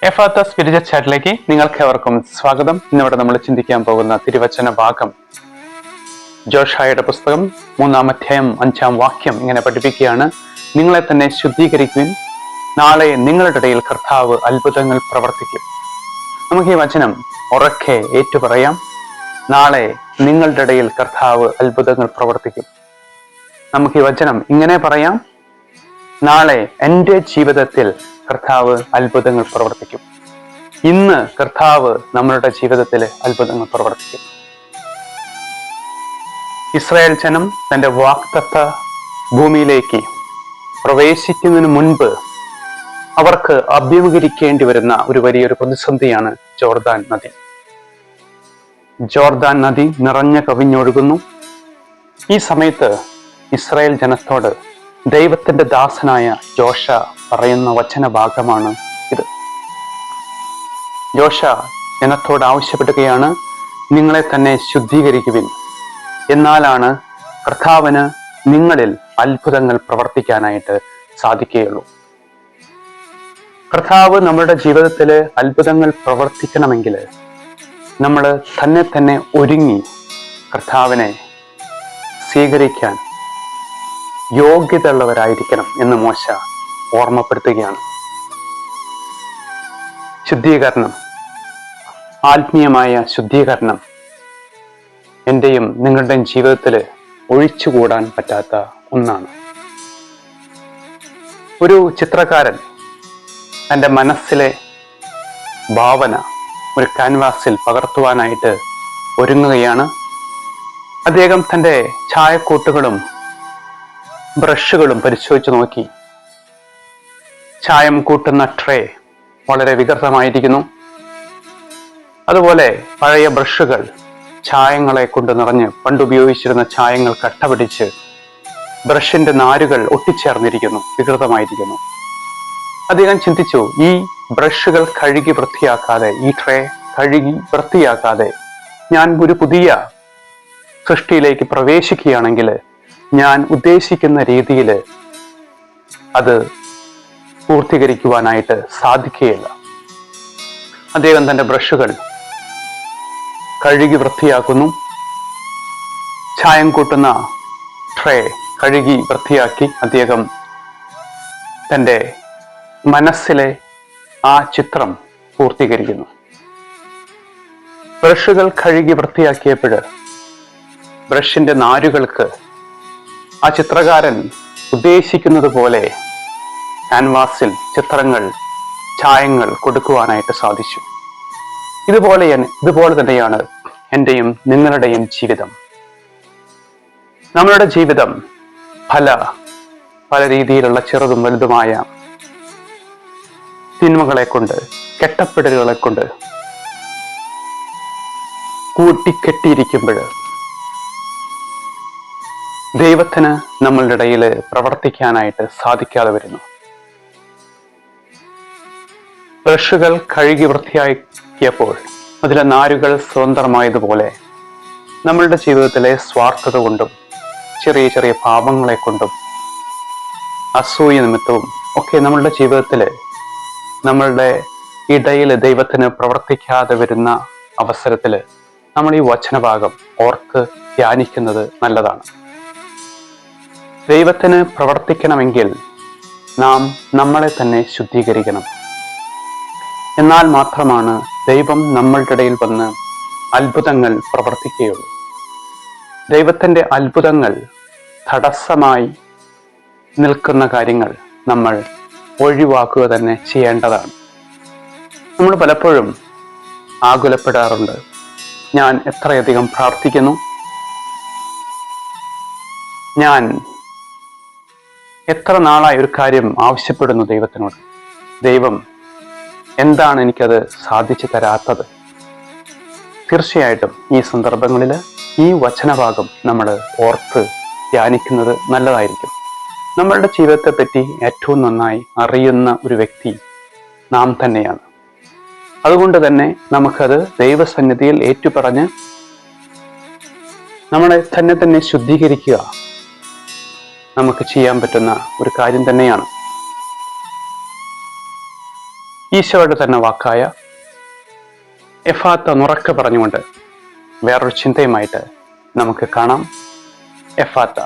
Ephphatha spiritual ചാറ്റിലേക്ക് നിങ്ങൾക്ക് ഏവർക്കും സ്വാഗതം. ഇന്നിവിടെ നമ്മൾ ചിന്തിക്കാൻ പോകുന്ന തിരുവചന ഭാഗം ജോഷായുടെ പുസ്തകം 3-ാം അധ്യായം 5-ാം വാക്യം ഇങ്ങനെ പഠിപ്പിക്കുകയാണ്: നിങ്ങളെ തന്നെ ശുദ്ധീകരിക്കുവിൻ, നാളെ നിങ്ങളുടെ ഇടയിൽ കർത്താവ് അത്ഭുതങ്ങൾ പ്രവർത്തിക്കും. നമുക്ക് ഈ വചനം ഉറക്കെ ഏറ്റുപറയാം. നാളെ നിങ്ങളുടെ ഇടയിൽ കർത്താവ് അത്ഭുതങ്ങൾ പ്രവർത്തിക്കും. നമുക്ക് ഈ വചനം ഇങ്ങനെ പറയാം: നാളെ എൻ്റെ ജീവിതത്തിൽ കർത്താവ് അത്ഭുതങ്ങൾ പ്രവർത്തിക്കും. ഇന്ന് കർത്താവ് നമ്മളുടെ ജീവിതത്തിൽ അത്ഭുതങ്ങൾ പ്രവർത്തിക്കും. ഇസ്രായേൽ ജനം തന്റെ വാഗ്ദത്ത ഭൂമിയിലേക്ക് പ്രവേശിക്കുന്നതിന് മുൻപ് അവർക്ക് അഭിമുഖീകരിക്കേണ്ടി വരുന്ന ഒരു വലിയൊരു പ്രതിസന്ധിയാണ് ജോർദാൻ നദി. ജോർദാൻ നദി നിറഞ്ഞു കവിഞ്ഞൊഴുകുന്നു. ഈ സമയത്ത് ഇസ്രായേൽ ജനത്തോട് ദൈവത്തിന്റെ ദാസനായ ജോഷ പറയുന്ന വചനഭാഗമാണ് ഇത്. ജോഷ ജനത്തോട് ആവശ്യപ്പെടുകയാണ്: നിങ്ങളെ തന്നെ ശുദ്ധീകരിക്കുവിൻ, എന്നാലാണ് കർത്താവിന് നിങ്ങളിൽ അത്ഭുതങ്ങൾ പ്രവർത്തിക്കാനായിട്ട് സാധിക്കുകയുള്ളൂ. കർത്താവ് നമ്മുടെ ജീവിതത്തിൽ അത്ഭുതങ്ങൾ പ്രവർത്തിക്കണമെങ്കിൽ നമ്മൾ തന്നെ ഒരുങ്ങി കർത്താവിനെ സ്വീകരിക്കാൻ യോഗ്യതയുള്ളവരായിരിക്കണം എന്ന് മോശ ഓർമ്മപ്പെടുത്തുകയാണ്. ശുദ്ധീകരണം, ആത്മീയമായ ശുദ്ധീകരണം എൻ്റെയും നിങ്ങളുടെയും ജീവിതത്തിൽ ഒഴിച്ചുകൂടാൻ പറ്റാത്ത ഒന്നാണ്. ഒരു ചിത്രകാരൻ തൻ്റെ മനസ്സിലെ ഭാവന ഒരു ക്യാൻവാസിൽ പകർത്തുവാനായിട്ട് ഒരുങ്ങുകയാണ്. അദ്ദേഹം തൻ്റെ ചായക്കൂട്ടുകളും ബ്രഷുകളും പരിശോധിച്ചു നോക്കി. ചായം കൂട്ടുന്ന ട്രേ വളരെ വികൃതമായിരിക്കുന്നു. അതുപോലെ പഴയ ബ്രഷുകൾ ചായങ്ങളെ കൊണ്ട് നിറഞ്ഞ് പണ്ടുപയോഗിച്ചിരുന്ന ചായങ്ങൾ കട്ടപിടിച്ച് ബ്രഷിന്റെ നാരുകൾ ഒട്ടിച്ചേർന്നിരിക്കുന്നു, വികൃതമായിരിക്കുന്നു. അദ്ദേഹം ചിന്തിച്ചു, ഈ ബ്രഷുകൾ കഴുകി വൃത്തിയാക്കാതെ, ഈ ട്രേ കഴുകി വൃത്തിയാക്കാതെ ഞാൻ ഒരു പുതിയ സൃഷ്ടിയിലേക്ക് പ്രവേശിക്കുകയാണെങ്കിൽ ഞാൻ ഉദ്ദേശിക്കുന്ന രീതിയിൽ അത് പൂർത്തീകരിക്കുവാനായിട്ട് സാധിക്കുകയില്ല. അദ്ദേഹം തൻ്റെ ബ്രഷുകൾ കഴുകി വൃത്തിയാക്കുന്നു. ചായം കൂട്ടുന്ന ട്രേ കഴുകി വൃത്തിയാക്കി അദ്ദേഹം തൻ്റെ മനസ്സിലെ ആ ചിത്രം പൂർത്തീകരിക്കുന്നു. ബ്രഷുകൾ കഴുകി വൃത്തിയാക്കിയപ്പോൾ ബ്രഷിന്റെ നാരുകൾക്ക് ആ ചിത്രകാരൻ ഉദ്ദേശിക്കുന്നത് പോലെ ക്യാൻവാസിൽ ചിത്രങ്ങൾ, ചായങ്ങൾ കൊടുക്കുവാനായിട്ട് സാധിച്ചു. ഇതുപോലെ തന്നെയാണ് എൻ്റെയും നിങ്ങളുടെയും ജീവിതം. നമ്മളുടെ ജീവിതം പല രീതിയിലുള്ള ചെറുതും വലുതുമായ തിന്മകളെ കൊണ്ട്, കെട്ടപ്പെടലുകളെ കൊണ്ട് കൂട്ടിക്കെട്ടിയിരിക്കുമ്പോൾ ദൈവത്തിന് നമ്മളുടെ ഇടയിൽ പ്രവർത്തിക്കാനായിട്ട് സാധിക്കാതെ വരുന്നു. ബ്രഷുകൾ കഴുകി വൃത്തിയാക്കിയപ്പോൾ അതിലെ നാരുകൾ സ്വതന്ത്രമായതുപോലെ നമ്മളുടെ ജീവിതത്തിലെ സ്വാർത്ഥത കൊണ്ടും ചെറിയ ചെറിയ പാപങ്ങളെ കൊണ്ടും അസൂയ നിമിത്തവും ഒക്കെ നമ്മളുടെ ജീവിതത്തിൽ നമ്മളുടെ ഇടയിൽ ദൈവത്തിന് പ്രവർത്തിക്കാതെ വരുന്ന അവസരത്തിൽ നമ്മൾ ഈ വചനഭാഗം ഓർത്ത് ധ്യാനിക്കുന്നത് നല്ലതാണ്. ദൈവത്തിന് പ്രവർത്തിക്കണമെങ്കിൽ നാം നമ്മളെ തന്നെ ശുദ്ധീകരിക്കണം. എന്നാൽ മാത്രമാണ് ദൈവം നമ്മളുടെ ഇടയിൽ വന്ന് അത്ഭുതങ്ങൾ പ്രവർത്തിക്കുകയുള്ളൂ. ദൈവത്തിൻ്റെ അത്ഭുതങ്ങൾ തടസ്സമായി നിൽക്കുന്ന കാര്യങ്ങൾ നമ്മൾ ഒഴിവാക്കുക തന്നെ ചെയ്യേണ്ടതാണ്. നമ്മൾ പലപ്പോഴും ആകുലപ്പെടാറുണ്ട്. ഞാൻ എത്രയധികം പ്രാർത്ഥിക്കുന്നു, ഞാൻ എത്ര നാളായി ഒരു കാര്യം ആവശ്യപ്പെടുന്നു ദൈവത്തിനോട്, ദൈവം എന്താണ് എനിക്കത് സാധിച്ചു തരാത്തത്? തീർച്ചയായിട്ടും ഈ സന്ദർഭങ്ങളിൽ ഈ വചനഭാഗം നമ്മൾ ഓർത്ത് ധ്യാനിക്കുന്നത് നല്ലതായിരിക്കും. നമ്മളുടെ ജീവിതത്തെ പറ്റി ഏറ്റവും നന്നായി അറിയുന്ന ഒരു വ്യക്തി നാം തന്നെയാണ്. അതുകൊണ്ട് തന്നെ നമുക്കത് ദൈവസന്നിധിയിൽ ഏറ്റുപറഞ്ഞ് നമ്മളെ തന്നെ ശുദ്ധീകരിക്കുക നമുക്ക് ചെയ്യാൻ പറ്റുന്ന ഒരു കാര്യം തന്നെയാണ്. ഈശോയുടെ തന്നെ വാക്കായ എഫാത്ത നുറക്കെ പറഞ്ഞുകൊണ്ട് വേറൊരു ചിന്തയുമായിട്ട് നമുക്ക് കാണാം. എഫാത്ത.